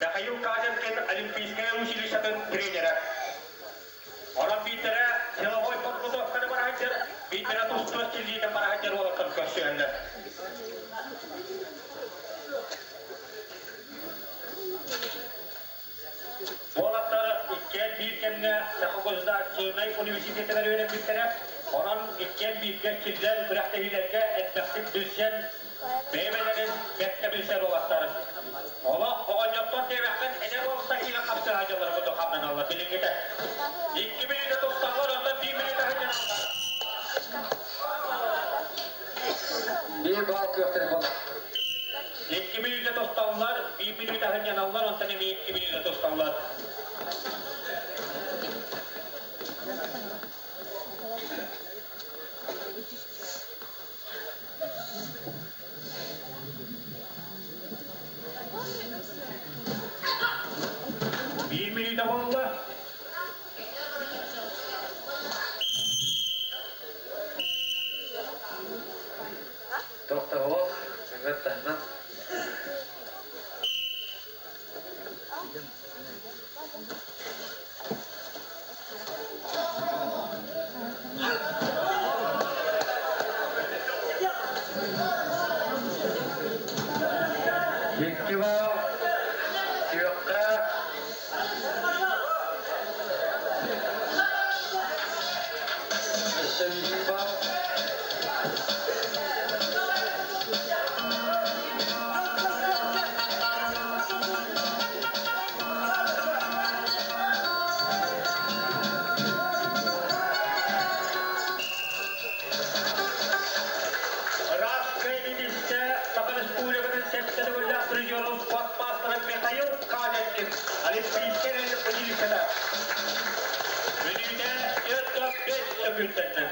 Михаил Казенкин олимпийская училищенин тренері. Onun bir tane силовой подготовканы барахатер, bir tane тустос тилдейді барахатер олатын көрсөйінді. Болаттары ikкен birkenine Sakıgöz'da Çığınay Üniversiteteler öğrenmişleri, onun ikken birken kilden bıraktıhilerge etmektik bilsen, beymelerin bekle bilsen olatları. Ola oğancaktan demekten ener olsa ile kapsı hacıları bu dokamdan Allah bilin gider. 2 minüte dostanlar ondan 1 minüte hacılar. Bir bal köfteli bal. 2 minüte dostanlar, 1 minüte hacılar ondan 2 minüte dostanlar. Bir minüte oldu. Doktor ol. Evet tamam. İki bal. Yokka. Üçüncü bal. Михаил Казенкин, олимпийский училищенин. Önüne 4-5 sekündende.